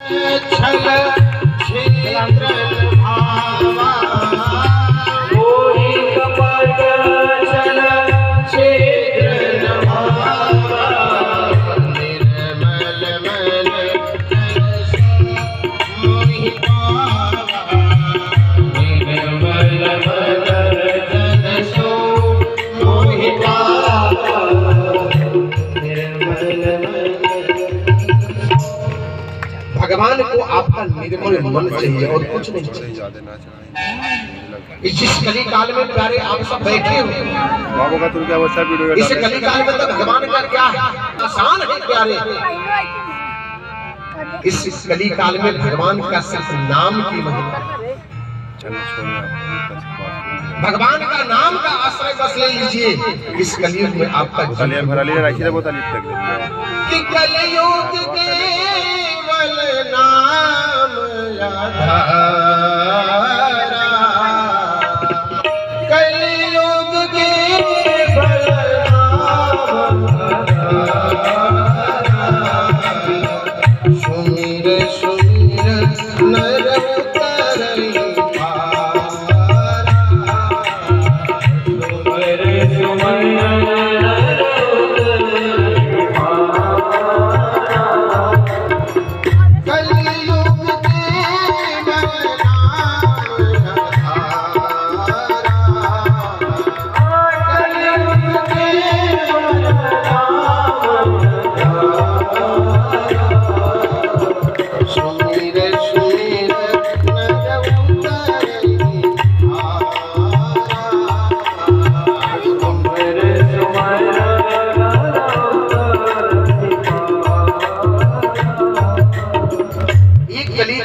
छल क्षेत्र भावा कोई कपट छल क्षेत्र भावा निर्मल मन मोहि पावा निर्मल मन सो मोहि पावा भगवान को आपका निर्मल मन चाहिए और कुछ नहीं चाहिए। इस कली काल में प्यारे आप सब बैठे हो, इस कली काल में तो भगवान का क्या आसान है प्यारे। इस कली काल में भगवान का सिर्फ नाम की महिमा, भगवान का नाम का आश्रय बस ले लीजिए। इस कलयुग में आपका कलयुग केवल नाम आधारा, कलयुग केवल नाम आधारा, सुमिर सुमिर नर उतरई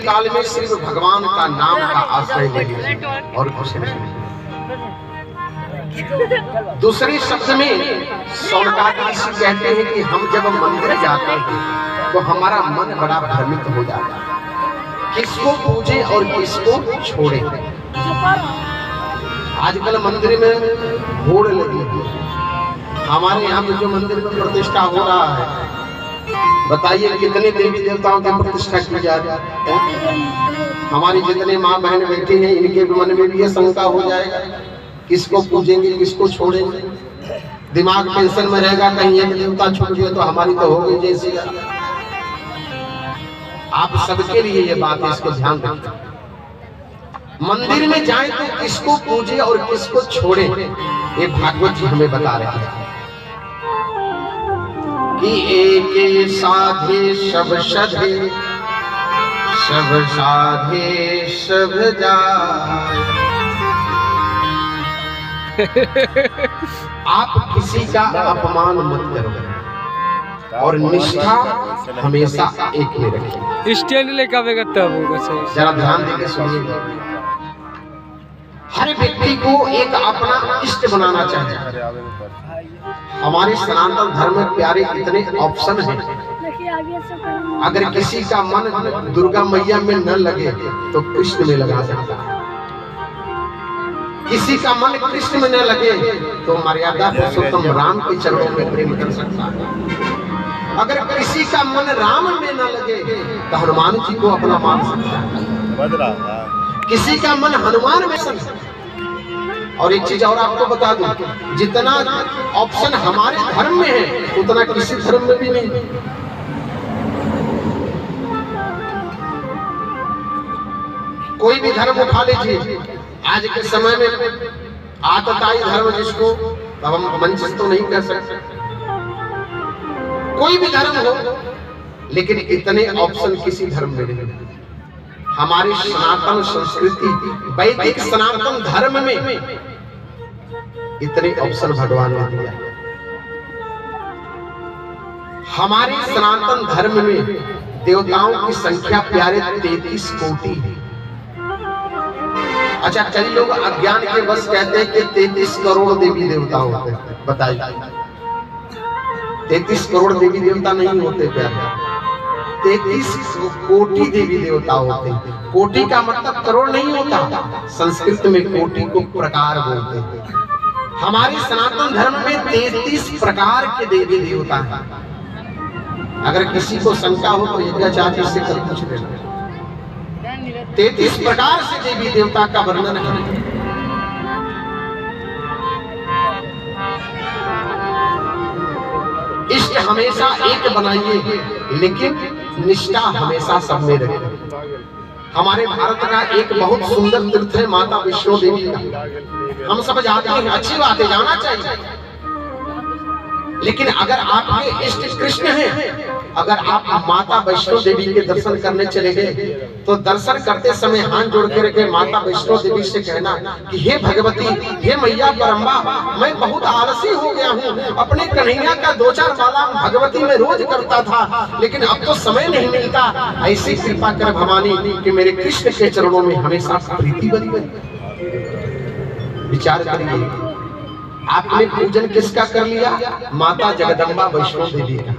काल में सिर्फ भगवान का नाम का आश्रय लेंगे और कुछ नहीं। दूसरे शब्द में शौनकादि ऋषि कहते हैं कि हम जब मंदिर जाते हैं तो हमारा मन बड़ा भ्रमित हो जाता है, किसको पूजे और किसको छोड़े। आजकल मंदिर में होड़ लगी है। हमारे यहाँ पे जो मंदिर में प्रतिष्ठा हो रहा है, बताइए कितने देवी देवताओं की प्रतिष्ठा की जा रही है। हमारी जितने माँ बहन बैठी हैं, इनके मन में भी ये शंका हो जाएगा, किसको पूजेंगे किसको छोड़ेंगे। दिमाग टेंशन में रहेगा, कहीं एक देवता छूट गया तो हमारी तो हो गई जैसी। आप सबके लिए ये बात है, इसको ध्यान रखें। मंदिर में जाए तो किसको पूजे और किसको छोड़े, ये भागवत जी हमें बता रहे हैं कि एक साधे सब सधे, सब साधे सब जाए। आप किसी का अपमान मत करो और निष्ठा हमेशा एक में रखिए। स्टैंड लेकर आवेगा तब होगा सही। जरा ध्यान देकर सुनिएगा। हर व्यक्ति को एक अपना इष्ट बनाना चाहिए। हमारे सनातन धर्म में प्यारे इतने ऑप्शन हैं। अगर किसी का मन दुर्गा मैया में न लगे तो कृष्ण में लगा सकता है। किसी का मन कृष्ण में न लगे तो मर्यादा पुरुषोत्तम राम के चरणों में प्रेम कर सकता है। अगर किसी का मन राम में न लगे तो हनुमान जी को अपना मान सकता है। किसी का मन हनुमान में सकता है। और एक चीज और आपको बता दूं, जितना ऑप्शन हमारे धर्म में है उतना किसी धर्म में भी नहीं। कोई भी धर्म उठा लीजिए, आज के समय में आतताई धर्म जिसको, अब हम वंचित तो नहीं कह सकते, कोई भी धर्म हो, लेकिन इतने ऑप्शन किसी धर्म में नहीं। हमारी सनातन संस्कृति वैदिक सनातन धर्म में इतने ऑप्शन भगवान ने दिया। हमारे सनातन धर्म में देवताओं की संख्या प्यारे 33 कोटि है। अच्छा, कई लोग अज्ञान के बस कहते हैं कि 33 करोड़ देवी देवता होते हैं। बताइए, 33 करोड़ देवी देवता नहीं होते प्यारे, 33 कोटि देवी देवता होते हैं। कोटि का मतलब करोड़ नहीं होता, संस्कृत में कोटि को प्रकार बोलते हैं। हमारे सनातन धर्म में 33 प्रकार के देवी देवता हैं। अगर किसी को शंका हो तो यज्ञाचार्य से कल पूछ लेना। 33 प्रकार से देवी देवता का वर्णन है। इष्ट हमेशा एक बनाइए, लेकिन निष्ठा हमेशा सब में रखे। हमारे भारत का एक बहुत सुंदर तीर्थ है माता वैष्णो देवी का। हम सब जाते हैं, अच्छी बात है, जाना चाहिए। लेकिन अगर आपके इष्ट कृष्ण हैं, अगर आप माता वैष्णो देवी के दर्शन करने चले गए तो दर्शन करते समय हाथ जोड़ के रखे माता वैष्णो देवी से कहना कि हे भगवती, हे मैया परम्बा, मैं बहुत आलसी हो गया हूँ। अपने कन्हैया का 2-4 माला भगवती में रोज करता था, लेकिन अब तो समय नहीं मिलता। ऐसी कृपा कर भवानी कि मेरे कृष्ण के चरणों में हमेशा प्रीति बनी बनी। विचार करिए, आपने पूजन किसका कर लिया? माता जगदम्बा वैष्णो देवी का।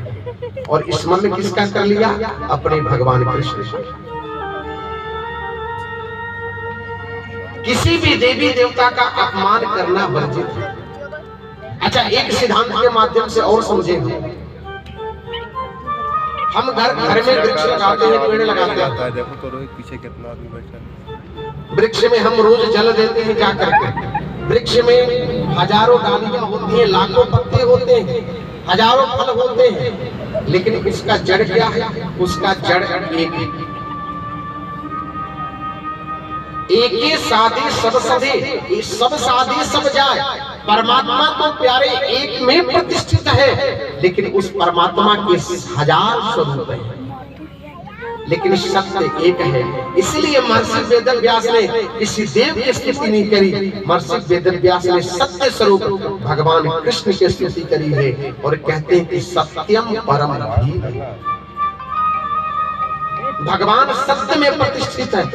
और स्मरण किसका कर लिया? अपने भगवान कृष्ण का। किसी भी देवी देवता का अपमान करना वर्जित है। अच्छा, एक सिद्धांत के माध्यम से और समझेंगे। हम घर में वृक्ष लगाते हैं, पेड़ लगाते हैं। देखो तो रोहित पीछे कितना आदमी बैठा है। वृक्ष में हम रोज जल देते हैं जाकर के। वृक्ष में हजारों डालियां होती हैं, लाखों पत्ते होते हैं, हजारों फल होते हैं, लेकिन इसका जड़ क्या है? उसका जड़ एक ही साधे सब सधे, सब साधे सब जाए। परमात्मा तो प्यारे एक में प्रतिष्ठित है, लेकिन उस परमात्मा के 1000 स्वरूप हैं, लेकिन सत्य एक है। इसलिए महर्षि वेदव्यास ने किसी देव की स्तुति नहीं करी। महर्षि वेदव्यास ने सत्य स्वरूप भगवान कृष्ण की स्तुति करी है और कहते हैं कि सत्यम परम धीमहि। भगवान सत्य में प्रतिष्ठित है।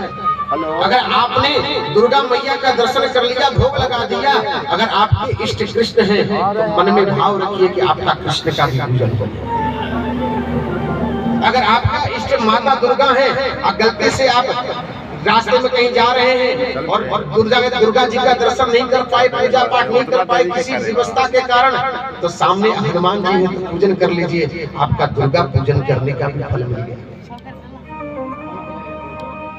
अगर आपने दुर्गा मैया का दर्शन कर लिया, भोग लगा दिया, अगर आपके इष्ट कृष्ण हैं तो मन में भाव रखिए कि आपका कृष्ण का भी पूजन करिए। अगर आपका इष्ट माता दुर्गा है और गलती से आप रास्ते में कहीं जा रहे हैं और दुर्गा जी का दर्शन नहीं कर पाए, पूजा पाठ नहीं कर पाए किसी व्यवस्था के कारण, तो सामने हनुमान जी है तो पूजन कर लीजिए, आपका दुर्गा पूजन करने का भी फल मिल गया।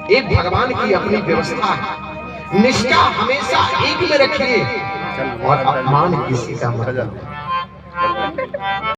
एक भगवान की अपनी व्यवस्था है। निष्ठा हमेशा एक में रखिए और अपमान किसी का मत।